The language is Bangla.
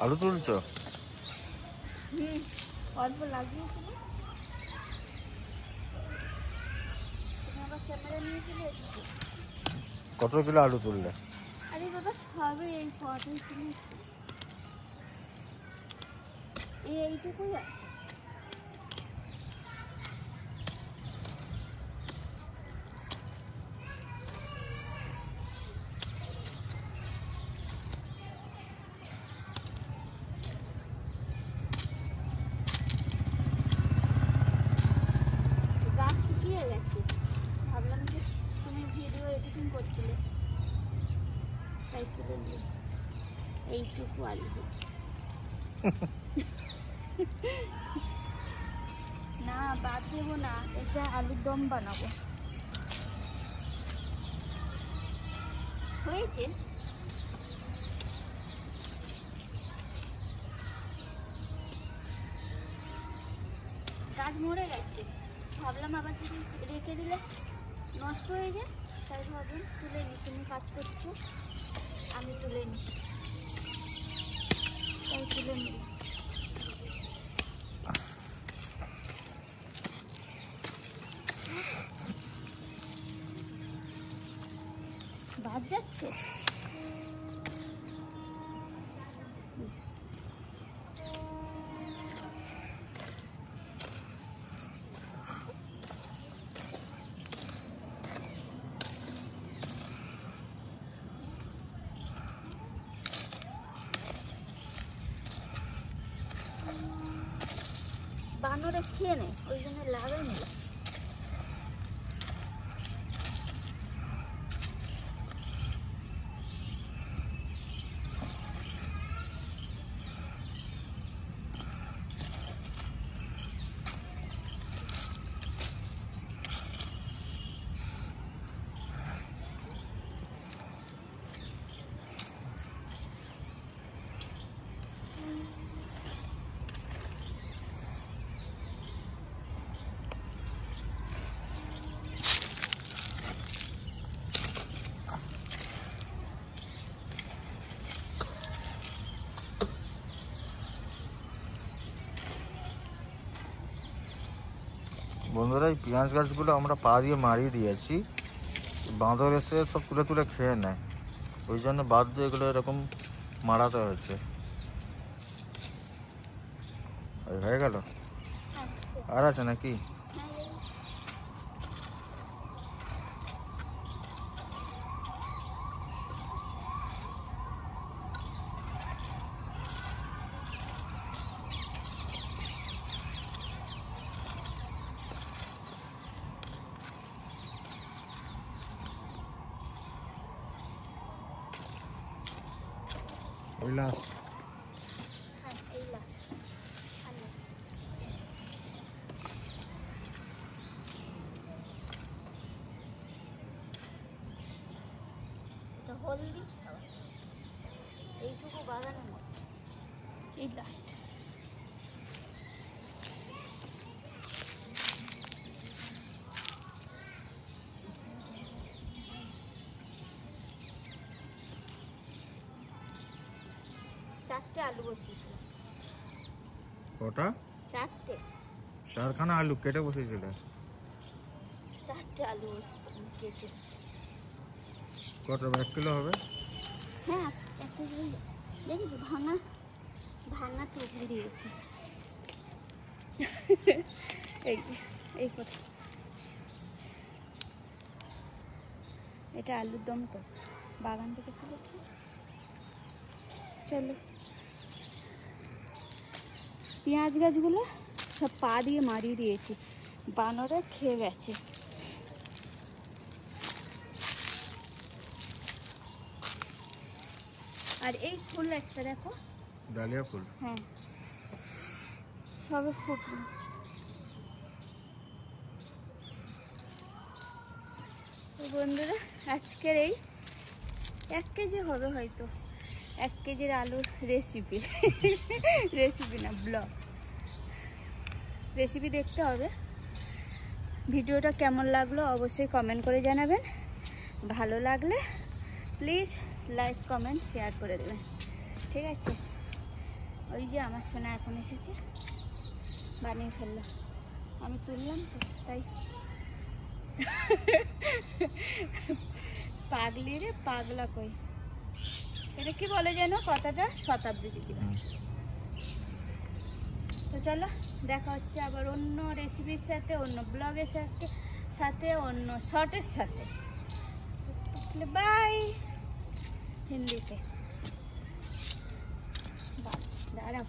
আলু তুলছো? অল্প লাগিয়েছিল, আবার ক্যামেরা নিয়েছিলে। কত কিলো আলু তুললে? আরে বাবা সবে এই কটাই তুলেছি, এইটুকুই আছে। গাছ শুকিয়ে গেছে, ভাবলাম যে তুমি ভিডিও এডিটিং করছিলে তাই তুলে নিয়ে এইটুকু আলু হয়েছে। না বাদ দেবো না, এটা আলুর দম বানাবো। হয়েছে গাছ মরে গেছে, ভাবলাম আবার যদি রেখে দিলে নষ্ট হয়ে যায়, তাই ভাবলাম তুলে নি। তুমি কাজ করছো, আমি তুলে নি, তাই তুলে নিই। ভাত যাচ্ছে, বানরে খেয়ে নেয়, ওই জন্য লাগাই নিলাম। বন্ধুরা, এই পেঁয়াজ গাছগুলো আমরা পা দিয়ে মারিয়ে দিয়েছি, বাঁদর এসে সব তুলে তুলে খেয়ে নেয়, ওই জন্য বাধ্য এগুলো এরকম মারাতে হচ্ছে। হয়ে গেল, আর আছে নাকি? ওই লাস্ট। এই লাস্ট আলু। এটা হলদি, এইটুকু বাগানের মতো, এই লাস্ট। চারটে আলু বসিয়েছিল। কটা? চারটে। চারখানা আলু কেটে বসেছিল? চারটে আলু বসিয়েছিলাম কেটে। কত, 1 কিলো হবে? হ্যাঁ 1 কেজি। দেখেছো ভাঙা ভাঙা টুকরি দিয়েছি। এই এই কটা, এটা আলুর দম তো বাগান থেকে তুলেছি। চলো, পেঁয়াজ গাছগুলো সব পা দিয়ে মারিয়ে দিয়েছি, বানরে খেয়ে গেছে। আর এই ফুল একটা দেখো, ডালিয়া ফুল। হ্যাঁ সবে ফুটলো। বন্ধুরা, আজকের এই 1 কেজি হবে হয়তো, 1 কেজির আলুর রেসিপি। রেসিপি না, ব্লগ রেসিপি দেখতে হবে। ভিডিওটা কেমন লাগলো অবশ্যই কমেন্ট করে জানাবেন, ভালো লাগলে প্লিজ লাইক কমেন্ট শেয়ার করে দেবেন, ঠিক আছে? ওই যে আমার সোনা এখন এসেছে, বানিয়ে ফেললো, আমি তুললাম তো তাই। পাগলি রে পাগলা কই, এটা কি বলে যেন কথাটা, শতাব্দী দিদি। তো চলো দেখা হচ্ছে আবার অন্য রেসিপির সাথে, অন্য ব্লগের সাথে অন্য শর্টের সাথে। বাই হিন্দিতে, দাঁড়াও।